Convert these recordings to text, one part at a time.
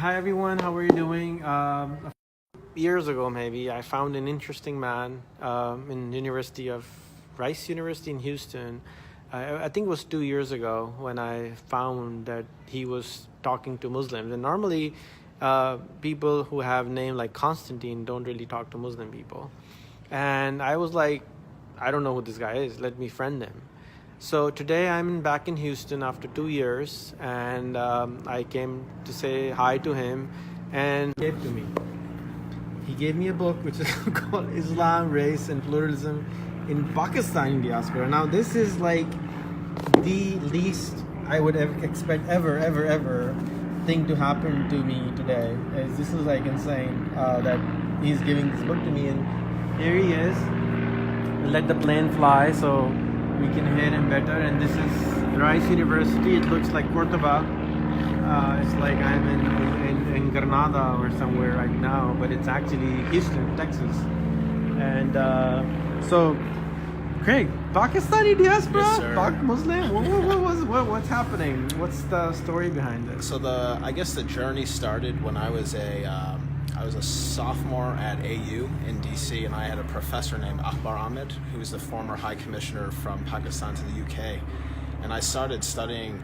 Hi everyone, how are you doing? Years ago, maybe I found an interesting man in Rice University in Houston. I think it was 2 years ago when I found that he was talking to Muslims. And normally, people who have name like Constantine don't really talk to Muslim people. And I was like, I don't know who this guy is. Let me friend him. So today I'm back in Houston after 2 years, and I came to say hi to him, and he gave to me. He gave me a book which is called Islam, Race, and Pluralism in Pakistani Diaspora. Now this is like the least I would expect ever thing to happen to me today. This is like insane that he's giving this book to me, and here he is. Let the plane fly so we can hear him better. And this is Rice University. It looks like Cordoba. It's like I'm in Granada or somewhere right now, but it's actually Houston, Texas. And so, Craig, Pakistani diaspora, Yes, sir. Muslim. What's happening? What's the story behind this? So I guess the journey started when I was a sophomore at AU in DC, and I had a professor named Akbar Ahmed, who was the former High Commissioner from Pakistan to the UK, and I started studying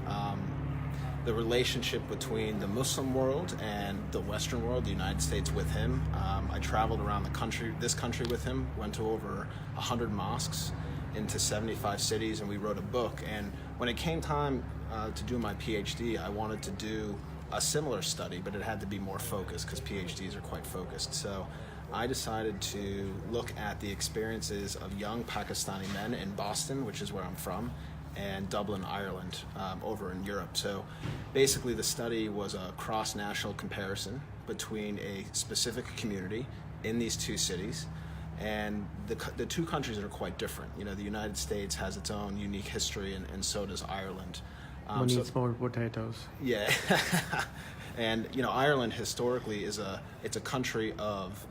the relationship between the Muslim world and the Western world, the United States, with him. I traveled around this country with him, went to over 100 mosques into 75 cities, and we wrote a book. And when it came time to do my PhD, I wanted to do a similar study, but it had to be more focused because PhDs are quite focused. So I decided to look at the experiences of young Pakistani men in Boston, which is where I'm from, and Dublin, Ireland, over in Europe. So basically the study was a cross-national comparison between a specific community in these two cities, and the two countries are quite different. You know, the United States has its own unique history, and so does Ireland. One needs more potatoes. Yeah. And you know, Ireland historically it's a country of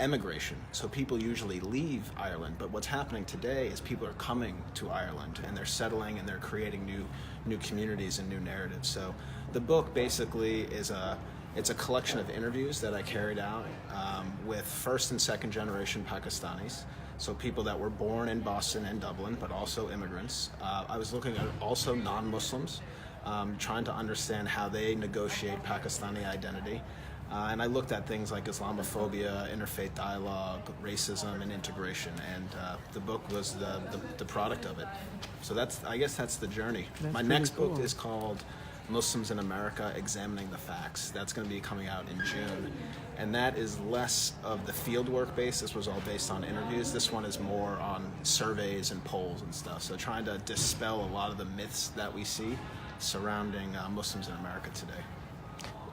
emigration. So people usually leave Ireland, but what's happening today is people are coming to Ireland and they're settling and they're creating new communities and new narratives. So the book basically it's a collection of interviews that I carried out with first and second generation Pakistanis. So people that were born in Boston and Dublin, but also immigrants. I was looking at also non-Muslims, trying to understand how they negotiate Pakistani identity. And I looked at things like Islamophobia, interfaith dialogue, racism, and integration. And the book was the product of it. So I guess that's the journey. My next book is called Muslims in America, Examining the Facts. That's going to be coming out in June. And that is less of the fieldwork base. This was all based on interviews. This one is more on surveys and polls and stuff. So trying to dispel a lot of the myths that we see surrounding Muslims in America today.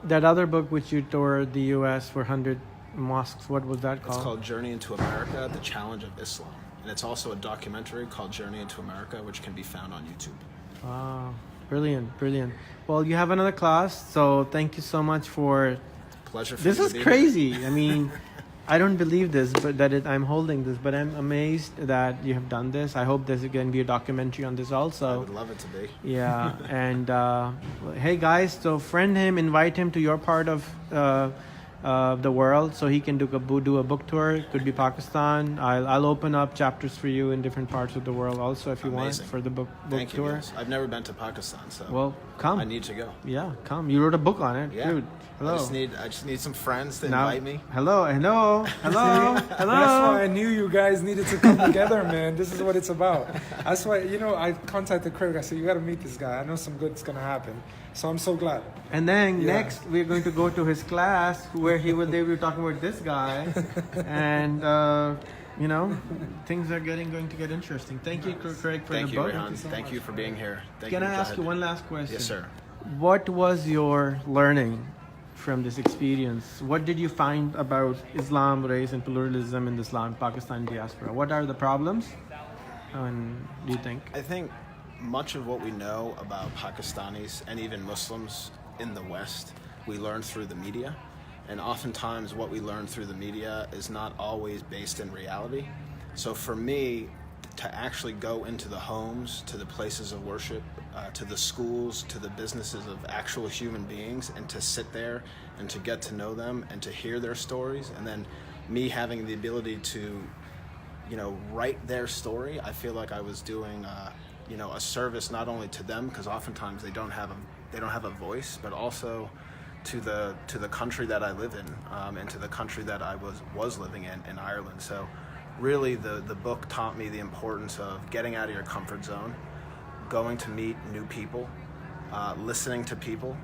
That other book which you toured the U.S. for 100 mosques, what was that called? It's called Journey into America, The Challenge of Islam. And it's also a documentary called Journey into America, which can be found on YouTube. Wow. Brilliant. Well, you have another class, so thank you so much for... Pleasure for This you is to be crazy. I mean, I don't believe this, but I'm holding this, but I'm amazed that you have done this. I hope there's going to be a documentary on this also. I would love it to be. Yeah, and hey guys, so friend him, invite him to your part of the world so he can do a book tour. It could be Pakistan. I'll open up chapters for you in different parts of the world also if you Amazing. want for the book Thank you, tour. guys. I've never been to Pakistan, so Well, come. I need to go. Yeah, come. You wrote a book on it, Yeah. dude. Hello. I just need some friends to Now- invite me. Hello. That's why I knew you guys needed to come together, man. This is what it's about. That's why, I contacted Craig. I said, you got to meet this guy. I know some good's going to happen. So I'm so glad. And then Yeah. next we're going to go to his class where they will be talking about this guy, and things are going to get interesting. Thank you, Craig, for Thank the you, book. Rehan. Thank you for being here. Thank Can you, I ask you Mujahid. one last question? Yes, sir. What was your learning from this experience? What did you find about Islam, race, and pluralism in the Pakistan diaspora? What are the problems? And do you think? I think much of what we know about Pakistanis and even Muslims in the West, we learn through the media. And oftentimes what we learn through the media is not always based in reality. So for me, to actually go into the homes, to the places of worship, to the schools, to the businesses of actual human beings, and to sit there and to get to know them and to hear their stories, and then me having the ability to, write their story. I feel like I was doing, a service not only to them, because oftentimes they don't have a voice, but also to the country that I live in, and to the country that I was living in Ireland. So really the book taught me the importance of getting out of your comfort zone, going to meet new people, listening to people,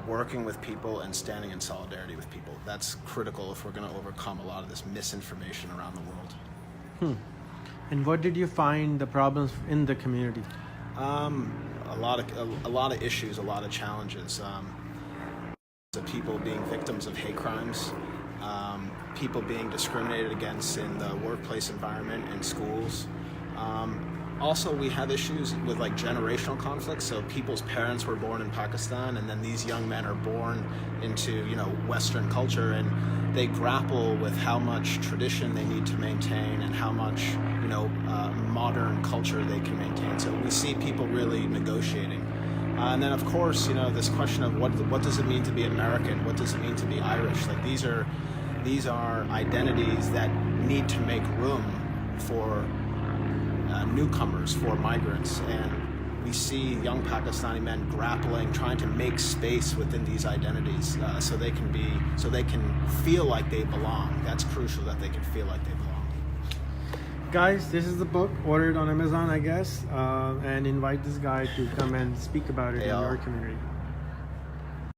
working with people, and standing in solidarity with people. That's critical if we're going to overcome a lot of this misinformation around the world. And what did you find the problems in the community? A lot of issues, a lot of challenges. Of people being victims of hate crimes, people being discriminated against in the workplace environment, in schools. Also, we have issues with like generational conflicts. So people's parents were born in Pakistan, and then these young men are born into Western culture, and they grapple with how much tradition they need to maintain and how much modern culture they can maintain. So we see people really negotiating. And then, of course, this question of what does it mean to be American? What does it mean to be Irish? Like these are identities that need to make room for newcomers, for migrants, and we see young Pakistani men grappling, trying to make space within these identities, so they can feel like they belong. That's crucial, that they can feel like they belong. Guys, this is the book. Ordered on Amazon, I guess, and invite this guy to come and speak about it in your community.